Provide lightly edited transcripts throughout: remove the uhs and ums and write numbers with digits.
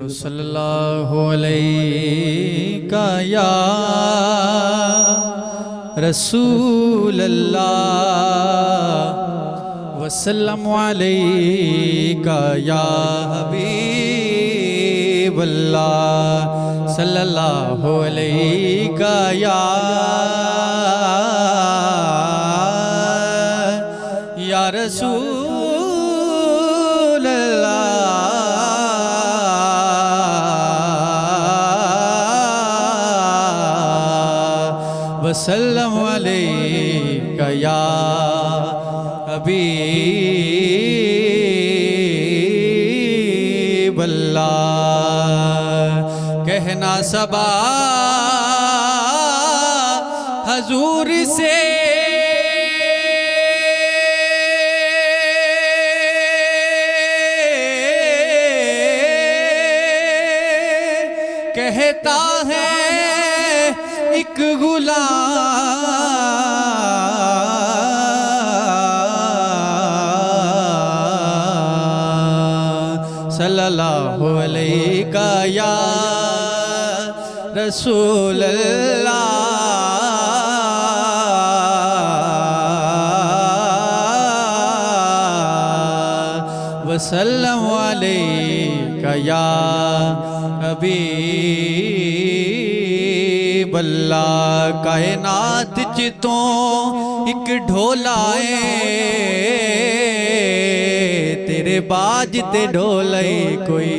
पढ़ो सल्लल्लाहु अलैका या रसूल अल्लाह वसल्लमु अलैका या हबीब अल्लाह सल्लल्लाहु अलैका या रसूल अल्लाह वसल्लमु अलैका या हबीब अल्लाह। कहना सबा हजूर से कहता है एक गुलाम सल्लल्लाहु अलैका या रसूल अल्लाह वसल्लमु अलैका या हबीब अल्लाह। कायनात च तो एक ढोला है तेरे बाज ते ढोला कोई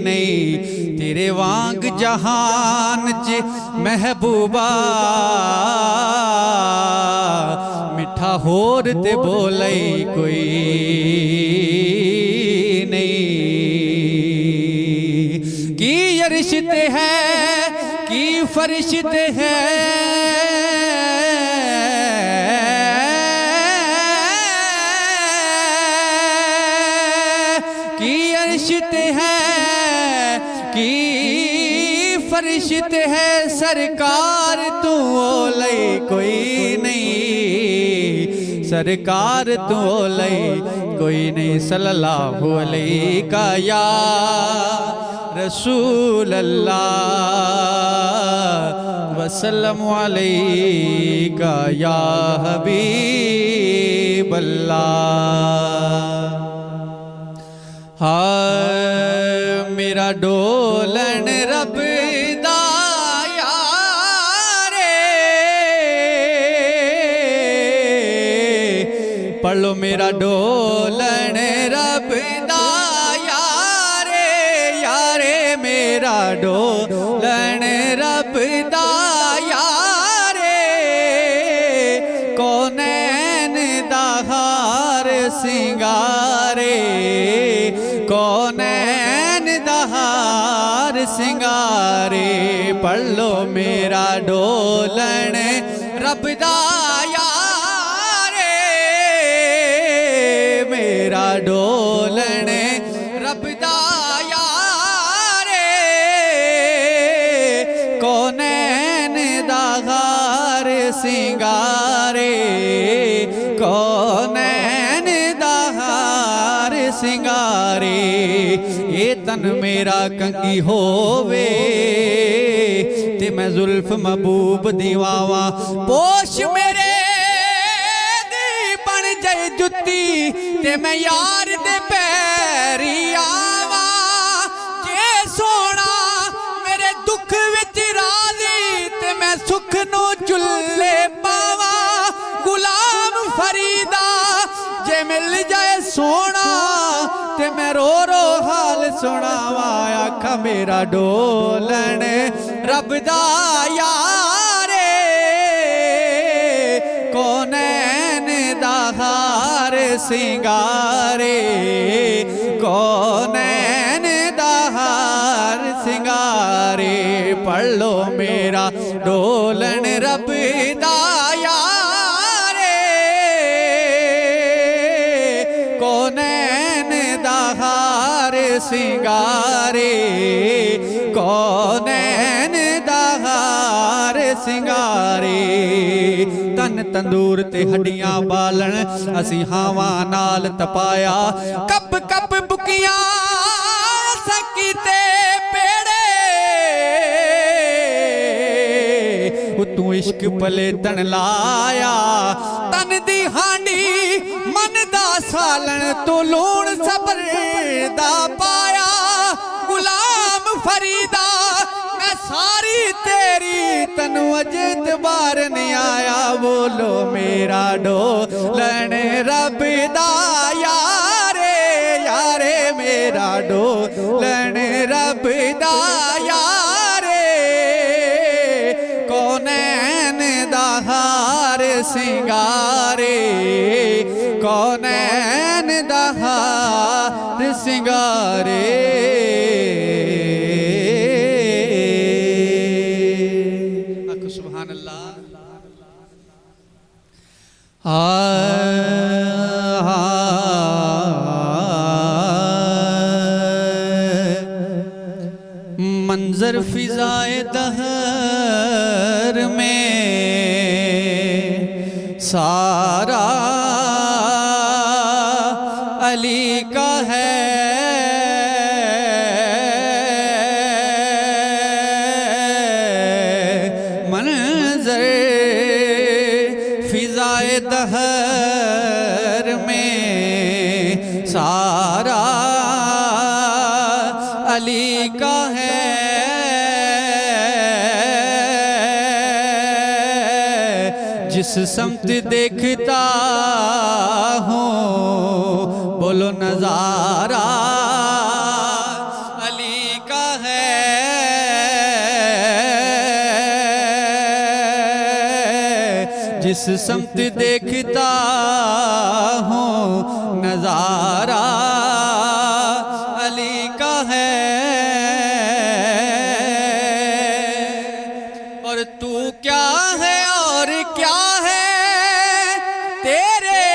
नहीं, तेरे वांग जहान च महबूबा मिठा होर ते बोले कोई नहीं। की अरिश्त है की फरिश्त है की अरिश्त है की फरिश्त है सरकार तू ओले कोई नहीं, सरकार तू ओले कोई नहीं। सल्लल्लाहु अलैका या रसूल अल्लाह वसल्लमु अलैका या हबीब अल्लाह। हाँ मेरा डोलन रब दा यारे पढ़ लो मेरा डोलन रब दा यारे यारे मेरा डोलन रब दा यारे कौनैन दा हार सिंगारे कौनैन दहार सिंगारे पढ़ लो मेरा डोलन रब दा यारे मेरा डोलन रब दा यारे कौनैन दहार सिंगारे कौनैन दहार सिंगारे। ये तन मेरा कंगी होवे ते मैं जुल्फ महबूब दीवावा पोश मेरे दी बन जाए जुत्ती ते मैं यार दे पैरी आवा जे सोना मेरे दुख विच राजी ते मैं सुख नू चुल्ले पावा गुलाम फरीदा जे मिल जाए सोना ते मैं रो रो हाल सुनावा आखा मेरा डोलन रब दा यारे कौनैन दा हार सिंगारे कौनैन दा हार सिंगारे पढ़ लो मेरा डोलन रब दा यारे कौनैन दा हार सिंगारे कौनैन दा हार सिंगारे। तन तंदूर ते हड्डियां बालन असी हावां नाल तपाया कप कप बुकियां एक पले तन लाया तन दी हांडी मन दा सालन तू लूण सबर दा पाया गुलाम फरीदा मैं सारी तेरी तनु अजित बार नहीं आया बोलो मेरा डोलन रब दा यारे यारे मेरा डोलन रब दा यारे कौनैन दा हार सिंगारे कौनैन दा हार सिंगारे सुभान अल्लाह मंजर फिजाए दहर में सारा अली का है मंजर फिजाए दहर में सारा अली का है जिस समत देखता हूँ बोलो नजारा अली का है जिस समत देखता हूँ नजारा अली का है और तू क्या है और क्या है तेरे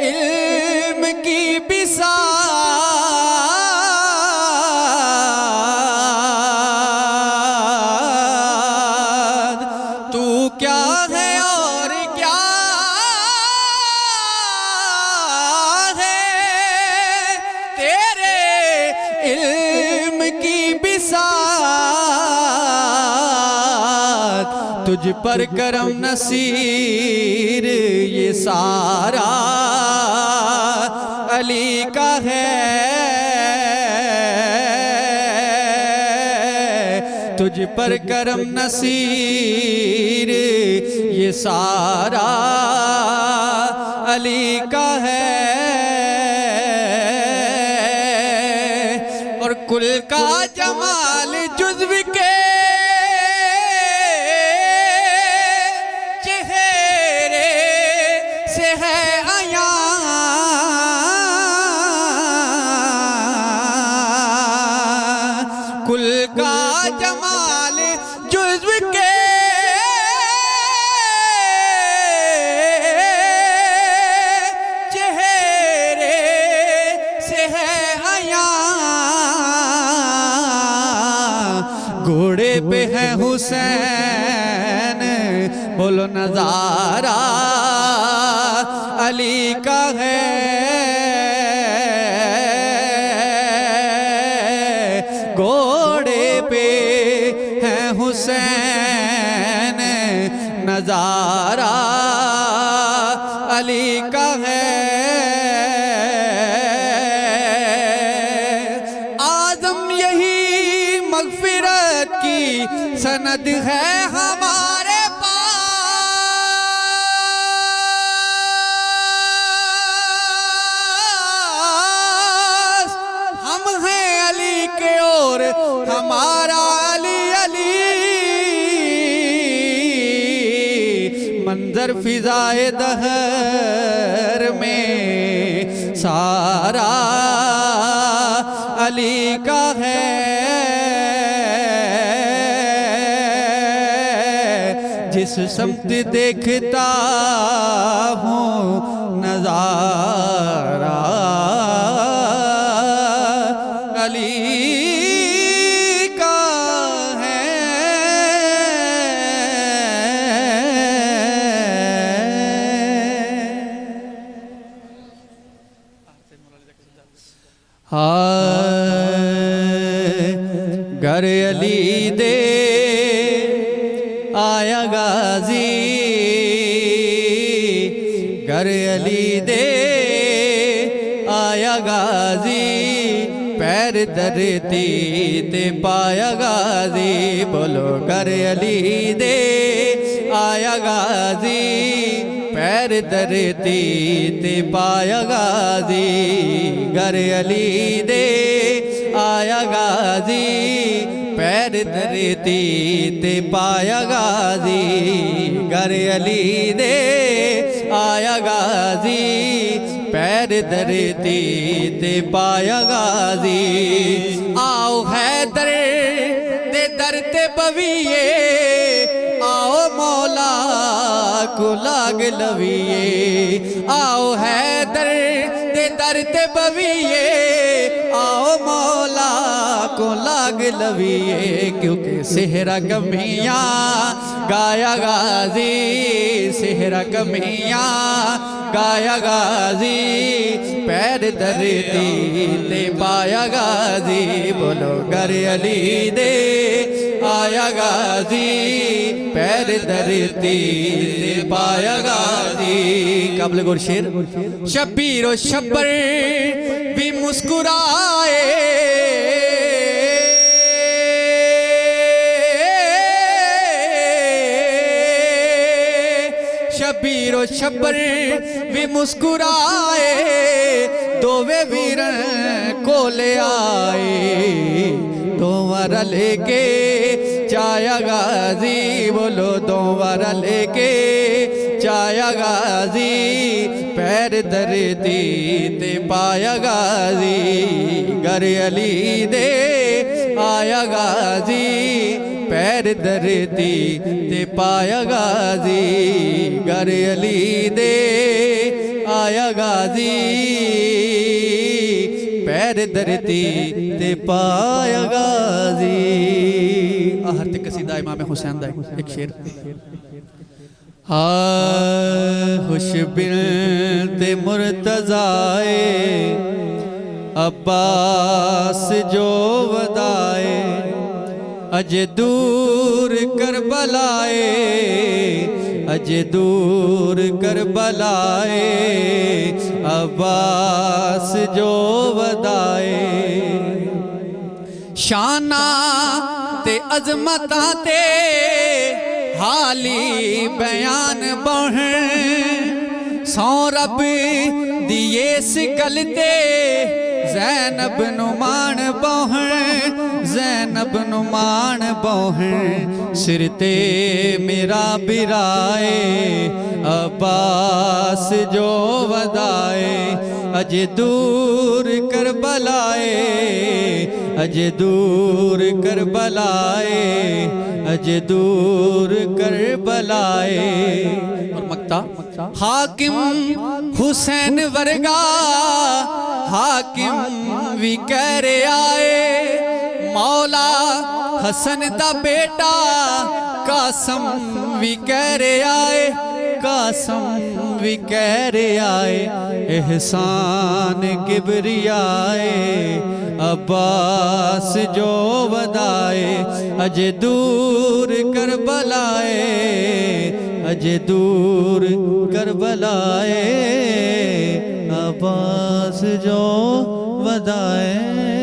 इल्म की बिसात तू क्या है और क्या है तेरे इल्म की बिसात तुझ पर करम नसीर ये सारा अली का है तुझ पर करम नसीर ये सारा अली का है और कुल का जमाल जुज़्व के चेहरे से है आया कुल का जमाल जुज़्व के चेहरे से है आया घोड़े पे है हुसैन बोलो नजारा अली का है घोड़े पे है हुसैन नजारा अली का है आज़म यही मग़फ़िरत की सनद है हमारे हमारा अली अली मंजर फिजाए दहर में सारा अली का है जिस समत देखता हूँ नजारा अली घर अली दे आया गा गाजी घर अली दे आया गाजी पैर धरती ते पाया गाजी बोलो घर अली दे आया गाजी पैर धरती ते पाया गाजी घर अली दे आया गाजी पैर धरती ते पाया गाजी घर अली दे आया गाजी पैर धरती ते पाया गाजी आओ हैदर दे दर ते बविए आओ मौला को लाग लविए आओ हैदर दे दर ते बविए आओ मौला को लाग लविए क्योंकि सेहरा कमियां गाया गाजी सेहरा कमियां गाया गाजी पैर धरती ते पाया गाजी बोलो घर अली दे आया गाजी पैर धरती ते पाया गाजी कबल गुर शेर शब्बीर शब्बर भी मुस्कुराए शब्बीर शब्बर भी मुस्कुराए दोवे वीरन को ले आए दोबारा लेके चाया गाजी बोलो दोबारा लेके चाया गाजी पैर धरती ते पाया गाजी घर अली दे आया गाजी पैर धरती ते पाया गाजी घर अली दे आया गाजी पैर धरती ते पाया गाजी आहर ते कसीदा इमाम हुसैन दा एक शेर खुश बिनते मुर्तज़ाए अब्बास जो वदाए अज दूर करबलाए अज दूर करबलाए अब्बास जो वदाए शाना ते अजमता ते हाली बयान बढ़ सौ रब दिए गलते ज़ैनब नुमान बोहन ज़ैनब नुमान बोहन सिर ते मेरा बिराए अब्बास जो वदाए अज दूर करबलाए अज दूर करबलाए अज दूर करबलाए और मक्ता हाकिम हुसैन वर्गा हाकिम भी कह रहे आए मौला हसन दा बेटा कासम भी कह रहे आए कासम भी कह रहे आए एहसान किबरियाए अब्बास जो वदाए अज दूर करबलाए अज दूर करबलाए अब्बास जो वदाए